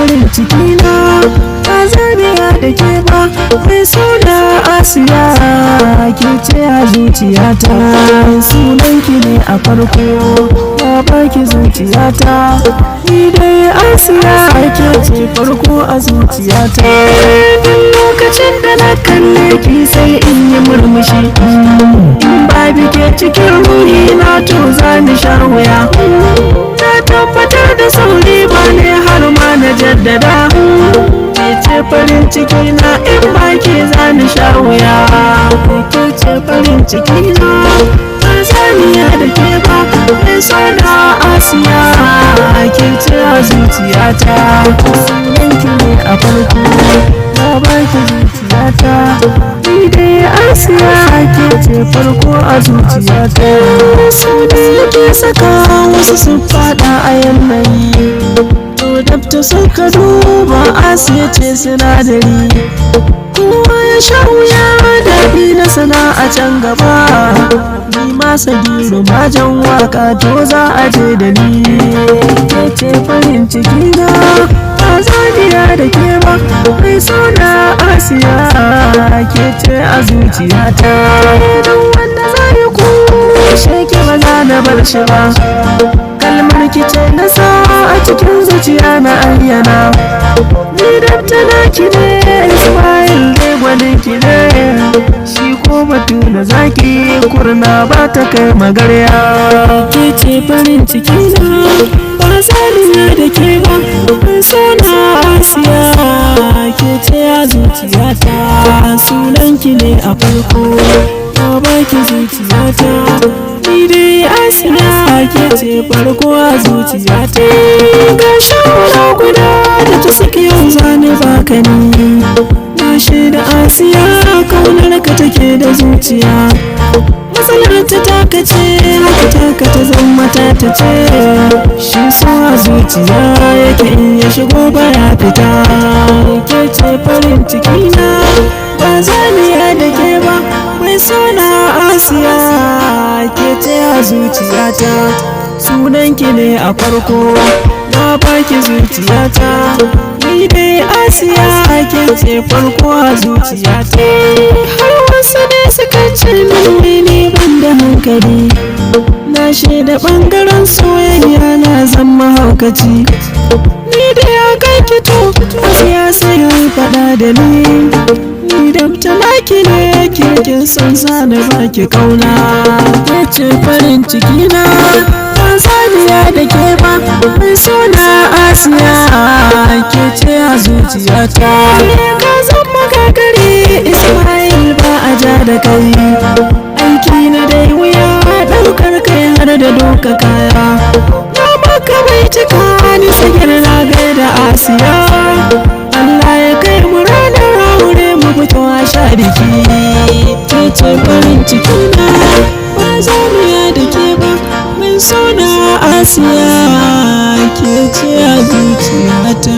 farin ciki na ba zaniya da ke ba mai suna Asiya ke ce a zuciyata sunanki ne a farko na baki zuciyata ni dai Asiya ke ce farko a zuciyata lokacin da na kalle ki sai in yi murmushi in babu ke cikin ruhi na to za ni sha wuya na tabbatar da sauri ba ne har ma na jaddada ke ce farin ciki na in baki za ni sha wuya ke ce farin ciki na ba zaniya da ke ba mai suna Asiya ke ce a zuciyata sunanki ne a farko na baki zuciyata ni dai Asiya ke ce farko a zuciyata su ne ke saka wasu su fada a yanayi to dabta suka duba Asiya ce sinadari kowa ya sha wuya daɗi na sana'a can gaba ni masa giro majan waka to za a je da ni ke ce farin ciki na ba zaniya da ke ba mai suna Asiya ke ce a zuciyata don wanda za yi kushe ki ba za na bar shi ba kalmar ki ce na sa a cikin zuciya na ayyana ni dabtana ki ne Ismail ne gwanin ki ne shi ko batu na zaki kurna ba ta kai magarya ke ce farin ciki na ba zaniya da ke ba mai suna Asiya ke ce a zuciyata sunanki ne a farko na baki zuciyata ni dai Asiya ke ce farko a zuciyata ga shawara guda da ta saki yau zane baka ni na shaida Asiya kaunar ka take da zuciya matsalar ta taka ce haka taka ta zama ta ce shi so a zuciya yake in ya shigo baya fita ke ce farin ciki na ba zaniya da ke ba mai suna Asiya ke ce a zuciyata sunanki ne a farko na baki zuciyata ni dai Asiya ke ce farko a zuciyata har wasu ne suka ce mini ban da hankali na shaida bangaren soyayya na zama haukaci ni da ya kai kito Asiya sai ya faɗa da ni dabta naki ne kirkin son sani baki kauna ke ce farin ciki na ba zaniya da ke ba mai suna Asiya ke ce a zuciyata ka zama kakari Ismail ba a ja da kai aiki na dai wuya ɗaukar kai har da doka kaya na maka bai cika ni sagir na gaida Asiya Allah ya kai mu ranar aure mu fito a sha biki ke ce farin ciki na ba zaniya da ke ba mai suna Asiya ke ce a zuciyata